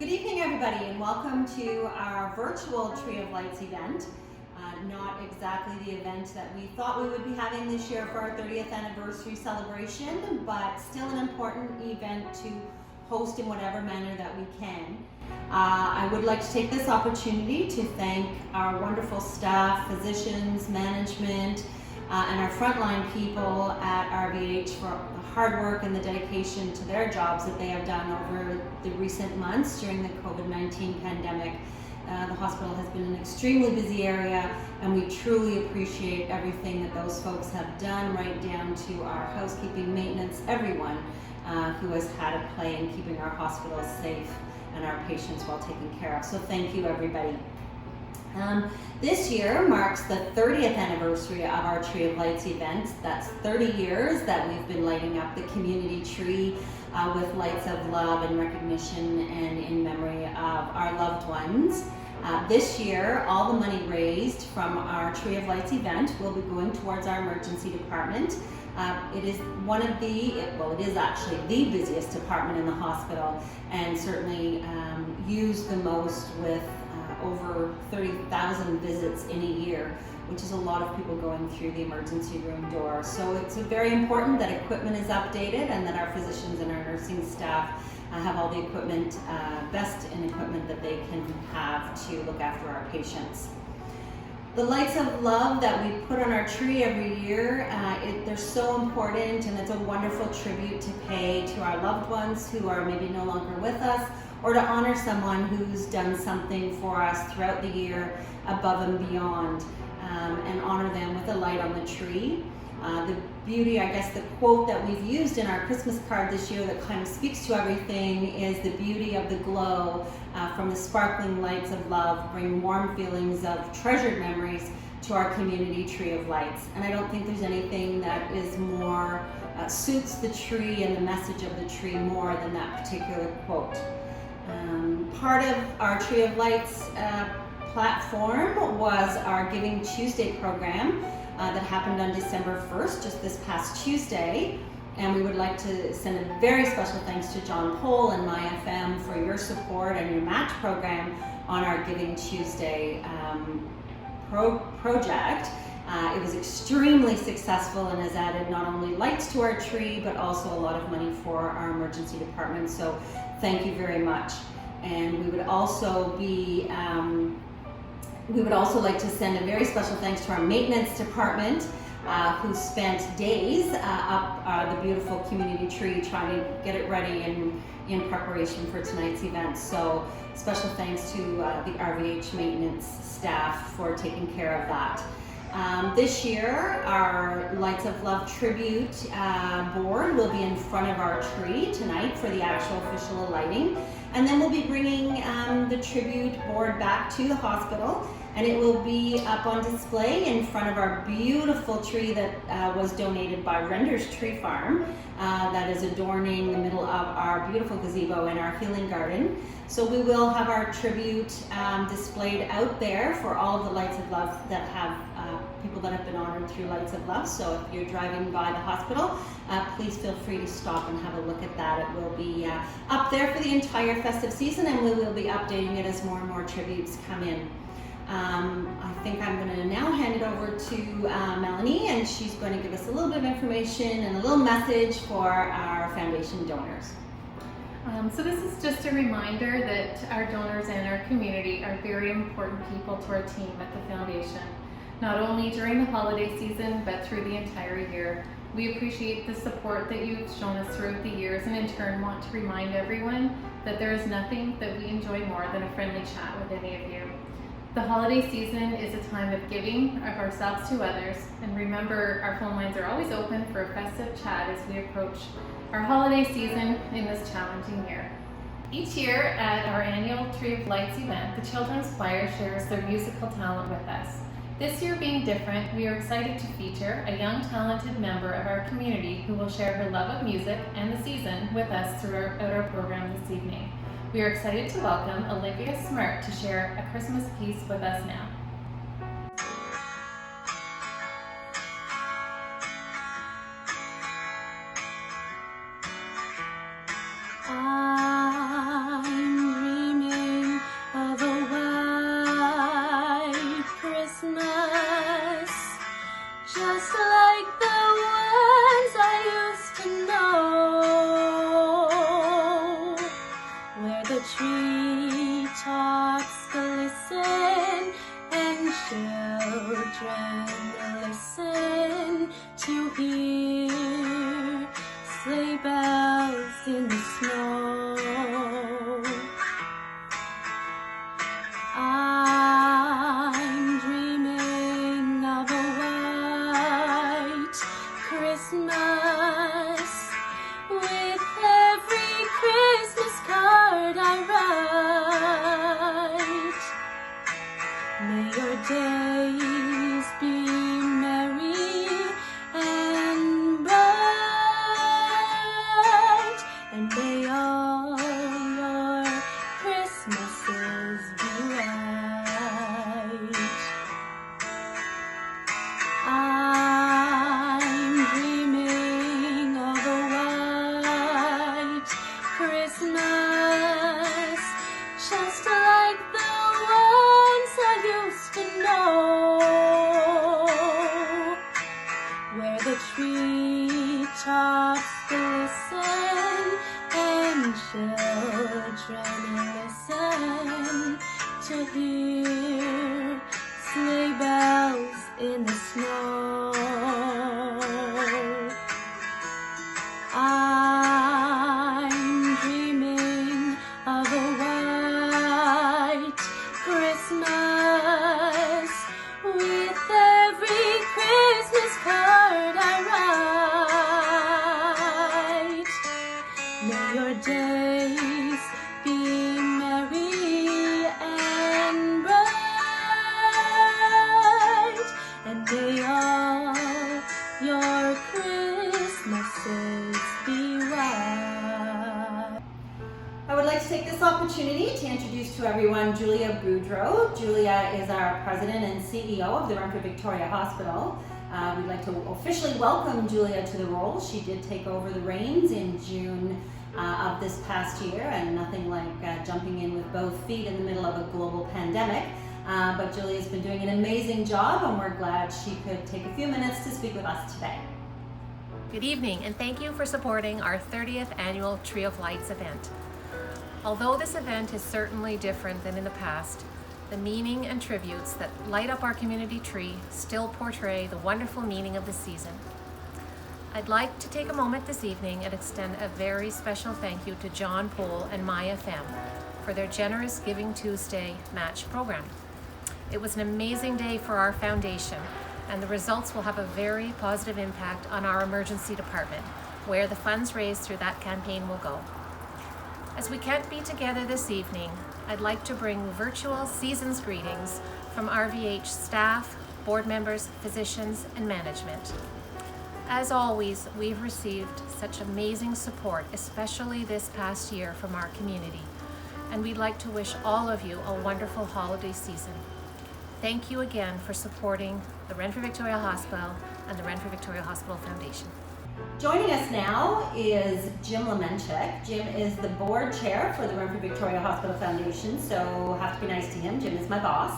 Good evening, everybody, and welcome to our virtual Tree of Lights event. Not exactly the event that we thought we would be having this year for our 30th anniversary celebration, but still an important event to host in whatever manner that we can. I would like to take this opportunity to thank our wonderful staff, physicians, management, and our frontline people at RVH for the hard work and the dedication to their jobs that they have done over the recent months during the COVID-19 pandemic. The hospital has been an extremely busy area, and we truly appreciate everything that those folks have done, right down to our housekeeping, maintenance, everyone who has had a play in keeping our hospitals safe and our patients well taken care of. So thank you, everybody. This year marks the 30th anniversary of our Tree of Lights event. That's 30 years that we've been lighting up the community tree with lights of love and recognition and in memory of our loved ones. This year, all the money raised from our Tree of Lights event will be going towards our emergency department. It is one of it is actually the busiest department in the hospital, and certainly used the most with over 30,000 visits in a year, which is a lot of people going through the emergency room door. So it's very important that equipment is updated and that our physicians and our nursing staff have all the equipment, best in equipment that they can have to look after our patients. The lights of love that we put on our tree every year, they're so important, and it's a wonderful tribute to pay to our loved ones who are maybe no longer with us, or to honor someone who's done something for us throughout the year above and beyond, and honor them with a light on the tree. The beauty, I guess the quote that we've used in our Christmas card this year that kind of speaks to everything is the beauty of the glow from the sparkling lights of love bring warm feelings of treasured memories to our community tree of lights. And I don't think there's anything that is more, suits the tree and the message of the tree more than that particular quote. Part of our Tree of Lights platform was our Giving Tuesday program that happened on December 1st, just this past Tuesday. And we would like to send a very special thanks to John Pohl and MyFM for your support and your match program on our Giving Tuesday project. It was extremely successful and has added not only lights to our tree, but also a lot of money for our emergency department. So thank you very much. And we would also like to send a very special thanks to our maintenance department, who spent days up the beautiful community tree trying to get it ready and in preparation for tonight's event. So special thanks to the RVH maintenance staff for taking care of that. This year, our Lights of Love tribute board will be in front of our tree tonight for the actual official lighting. And then we'll be bringing the tribute board back to the hospital, and it will be up on display in front of our beautiful tree that was donated by Render's Tree Farm that is adorning the middle of our beautiful gazebo in our healing garden. So we will have our tribute displayed out there for all of the Lights of Love that have people that have been honored through Lights of Love. So if you're driving by the hospital, please feel free to stop and have a look at that. It will be up there for the entire festive season, and we will be updating it as more and more tributes come in. I think I'm going to now hand it over to Melanie, and she's going to give us a little bit of information and a little message for our foundation donors. So this is just a reminder that our donors and our community are very important people to our team at the foundation, not only during the holiday season, but through the entire year. We appreciate the support that you've shown us throughout the years, and in turn want to remind everyone that there is nothing that we enjoy more than a friendly chat with any of you. The holiday season is a time of giving of ourselves to others, and remember, our phone lines are always open for a festive chat as we approach our holiday season in this challenging year. Each year at our annual Tree of Lights event, the Children's Choir shares their musical talent with us. This year being different, we are excited to feature a young talented member of our community who will share her love of music and the season with us throughout our program this evening. We are excited to welcome Olivia Smart to share a Christmas piece with us now. I'm just like the ones I used to know, where the treetops glisten and children listen to hear sleigh bells in the snow. I'm dreaming of a white Christmas with every Christmas card I write. May your days be merry and bright, and may all your Christmases be right. I'm dreaming of a white Christmas, just like the ones I used to know, where the treetops glisten and children listen to hear sleigh bells in the snow. I'm dreaming of a white Christmas with every Christmas card I write. May your days be merry and bright, and may all your Christmases be right. I would like to take this opportunity to introduce to everyone Julia Boudreau. Julia is our president and CEO of the Renfrew Victoria Hospital. We'd like to officially welcome Julia to the role. She did take over the reins in June of this past year, and nothing like jumping in with both feet in the middle of a global pandemic. But Julia's been doing an amazing job, and we're glad she could take a few minutes to speak with us today. Good evening, and thank you for supporting our 30th annual Tree of Lights event. Although this event is certainly different than in the past, the meaning and tributes that light up our community tree still portray the wonderful meaning of the season. I'd like to take a moment this evening and extend a very special thank you to John Poole and Maya Pham for their generous Giving Tuesday match program. It was an amazing day for our foundation, and the results will have a very positive impact on our emergency department, where the funds raised through that campaign will go. As we can't be together this evening, I'd like to bring virtual season's greetings from RVH staff, board members, physicians, and management. As always, we've received such amazing support, especially this past year, from our community, and we'd like to wish all of you a wonderful holiday season. Thank you again for supporting the Renfrew Victoria Hospital and the Renfrew Victoria Hospital Foundation. Joining us now is Jim Lemenchik. Jim is the board chair for the Renfrew Victoria Hospital Foundation, so have to be nice to him. Jim is my boss.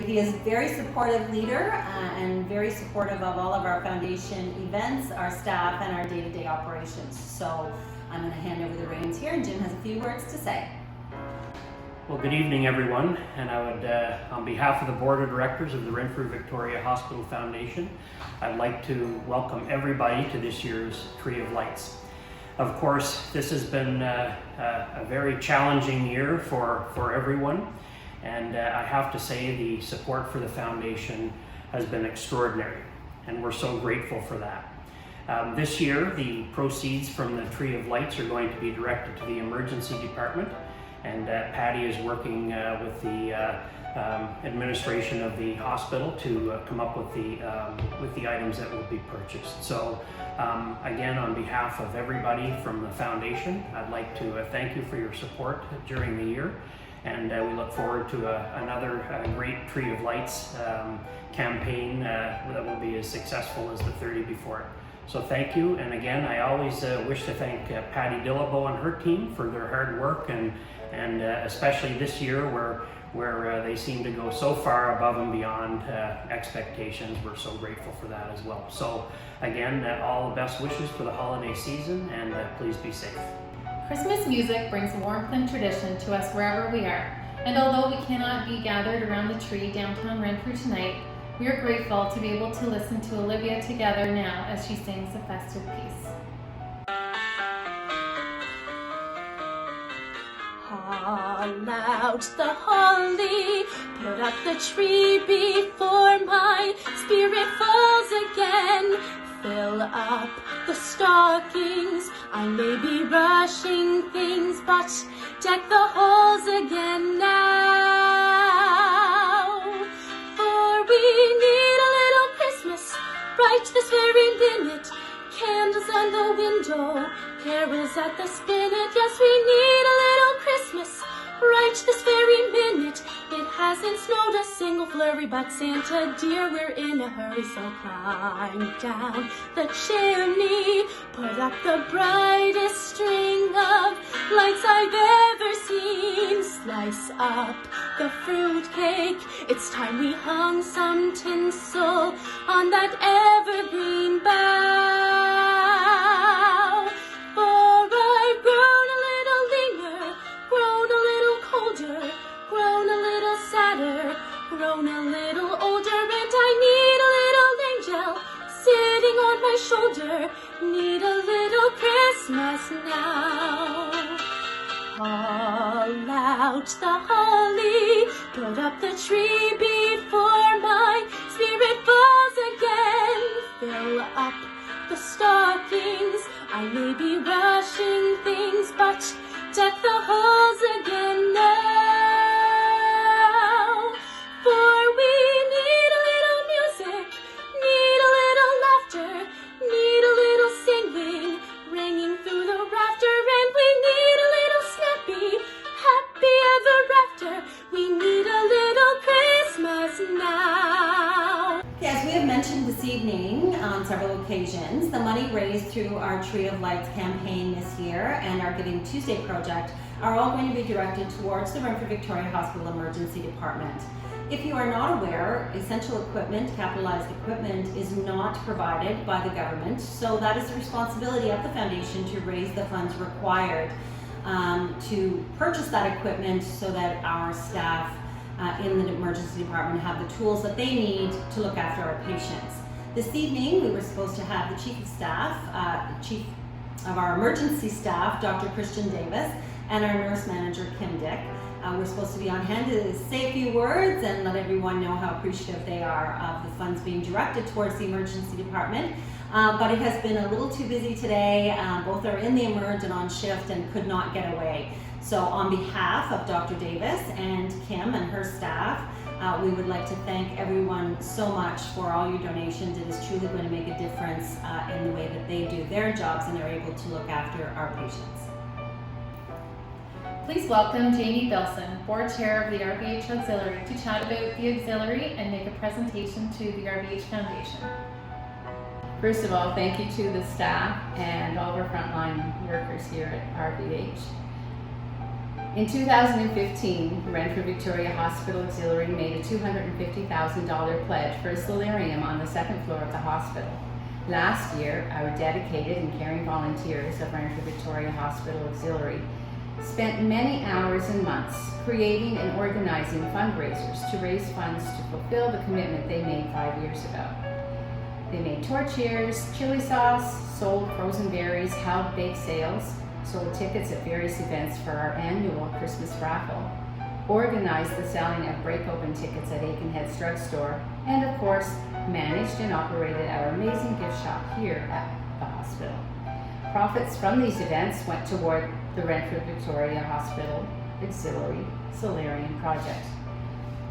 He is a very supportive leader and very supportive of all of our foundation events, our staff, and our day-to-day operations. So I'm going to hand over the reins here, and Jim has a few words to say. Well, good evening, everyone, and I would, on behalf of the Board of Directors of the Renfrew Victoria Hospital Foundation, I'd like to welcome everybody to this year's Tree of Lights. Of course, this has been a very challenging year for everyone, and I have to say the support for the foundation has been extraordinary, and we're so grateful for that. This year, the proceeds from the Tree of Lights are going to be directed to the emergency department, and Patty is working with the administration of the hospital to come up with the items that will be purchased. So again, on behalf of everybody from the foundation, I'd like to thank you for your support during the year, and we look forward to another great Tree of Lights campaign that will be as successful as the 30 before it. So thank you, and again, I always wish to thank Patty Dillabo and her team for their hard work, and especially this year where where they seem to go so far above and beyond expectations. We're so grateful for that as well. So again, all the best wishes for the holiday season, and please be safe. Christmas music brings warmth and tradition to us wherever we are. And although we cannot be gathered around the tree downtown Renfrew tonight, we are grateful to be able to listen to Olivia together now as she sings a festive piece. Haul out the holly, put up the tree before my spirit falls again. Fill up the stockings, I may be rushing things, but deck the halls again now. For we need a little Christmas right this very minute. Candles on the window, carols at the spinet. Yes, we need a little Christmas right this very minute. It hasn't snowed a single flurry, but Santa dear, we're in a hurry. So climb down the chimney, put up the brightest string of lights I've ever seen. Slice up the fruitcake, it's time we hung some tinsel on that evergreen bough. For I've grown a little leaner, grown a little colder, grown a little sadder, grown a little older, and I need a little angel sitting on my shoulder. Need a little Christmas now. Haul out the holly, put up the tree before my spirit falls again. Fill up the stockings, I may be rushing things, but deck the halls again now. For we need a little music, need a little laughter, need a little singing, ringing through the rafter, and we need a little snappy, happy ever after. We need a little Christmas now. As we have mentioned this evening on several occasions, the money raised through our Tree of Lights campaign this year and our Giving Tuesday project are all going to be directed towards the Renfrew Victoria Hospital Emergency Department. If you are not aware, essential equipment, capitalized equipment, is not provided by the government, so that is the responsibility of the foundation to raise the funds required to purchase that equipment so that our staff in the emergency department have the tools that they need to look after our patients. This evening we were supposed to have the chief of staff, chief of our emergency staff, Dr. Christian Davis, and our nurse manager, Kim Dick. We're supposed to be on hand to say a few words and let everyone know how appreciative they are of the funds being directed towards the emergency department. But it has been a little too busy today. Both are in the emerge and on shift and could not get away. So on behalf of Dr. Davis and Kim and her staff, we would like to thank everyone so much for all your donations. It is truly going to make a difference in the way that they do their jobs and they're able to look after our patients. Please welcome Jamie Bilson, Board Chair of the RVH Auxiliary, to chat about the Auxiliary and make a presentation to the RVH Foundation. First of all, thank you to the staff and all of our frontline workers here at RVH. In 2015, Renfrew Victoria Hospital Auxiliary made a $250,000 pledge for a solarium on the second floor of the hospital. Last year, our dedicated and caring volunteers of Renfrew Victoria Hospital Auxiliary spent many hours and months creating and organizing fundraisers to raise funds to fulfill the commitment they made 5 years ago. They made tortillas, chili sauce, sold frozen berries, held bake sales, sold tickets at various events for our annual Christmas raffle, organized the selling of break-open tickets at Aikenhead's drugstore, and of course, managed and operated our amazing gift shop here at the hospital. Profits from these events went toward the Renfrew Victoria Hospital Auxiliary Solarium project.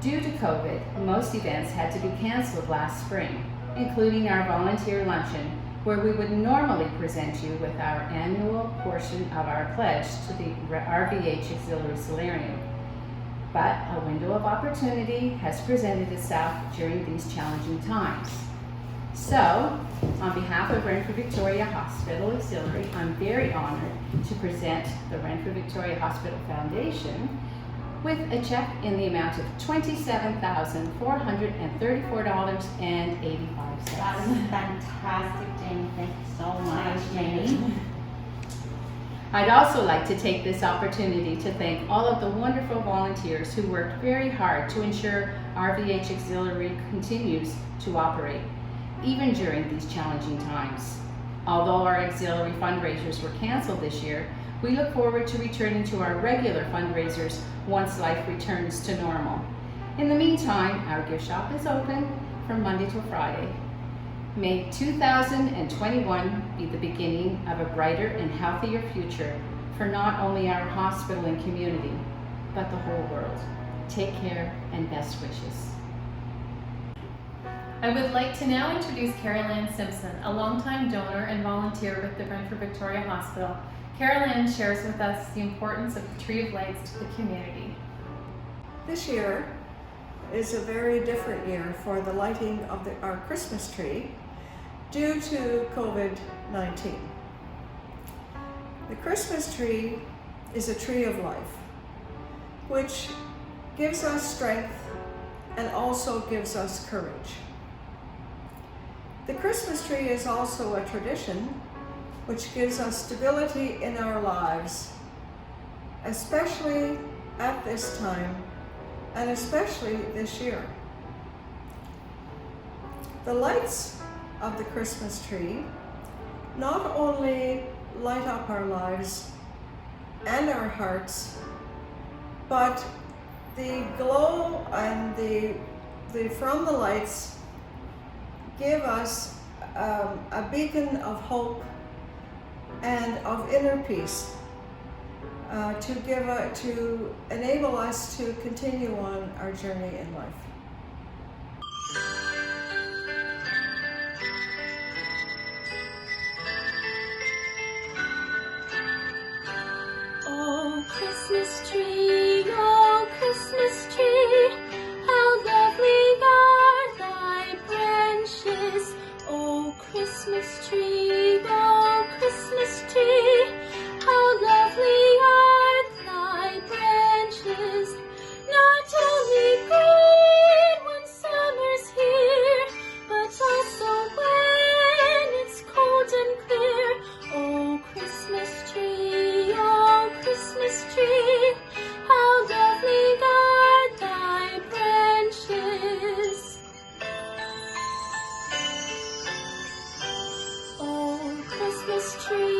Due to COVID, most events had to be canceled last spring, including our volunteer luncheon, where we would normally present you with our annual portion of our pledge to the RVH Auxiliary Solarium. But a window of opportunity has presented itself during these challenging times. So, on behalf of Renfrew Victoria Hospital Auxiliary, I'm very honored to present the Renfrew Victoria Hospital Foundation with a check in the amount of $27,434.85. That is fantastic, Janie. Thank you so much, Janie. I'd also like to take this opportunity to thank all of the wonderful volunteers who worked very hard to ensure RVH Auxiliary continues to operate, even during these challenging times. Although our auxiliary fundraisers were canceled this year, we look forward to returning to our regular fundraisers once life returns to normal. In the meantime, our gift shop is open from Monday to Friday. May 2021 be the beginning of a brighter and healthier future for not only our hospital and community, but the whole world. Take care and best wishes. I would like to now introduce Carol Ann Simpson, a longtime donor and volunteer with the Renfrew Victoria Hospital. Carol Ann shares with us the importance of the Tree of Lights to the community. This year is a very different year for the lighting of our Christmas tree due to COVID-19. The Christmas tree is a tree of life, which gives us strength and also gives us courage. The Christmas tree is also a tradition which gives us stability in our lives, especially at this time and especially this year. The lights of the Christmas tree not only light up our lives and our hearts, but the glow and the from the lights give us a beacon of hope and of inner peace to enable us to continue on our journey in life. Oh, Christmas tree, oh, Christmas tree, how lovely are thy branches. Oh, Christmas tree, oh, Christmas tree, how lovely are thy branches. Not only green when summer's here, but also when it's cold and clear. Oh, Christmas tree, oh, Christmas tree, how lovely are thy branches. Oh, Christmas tree.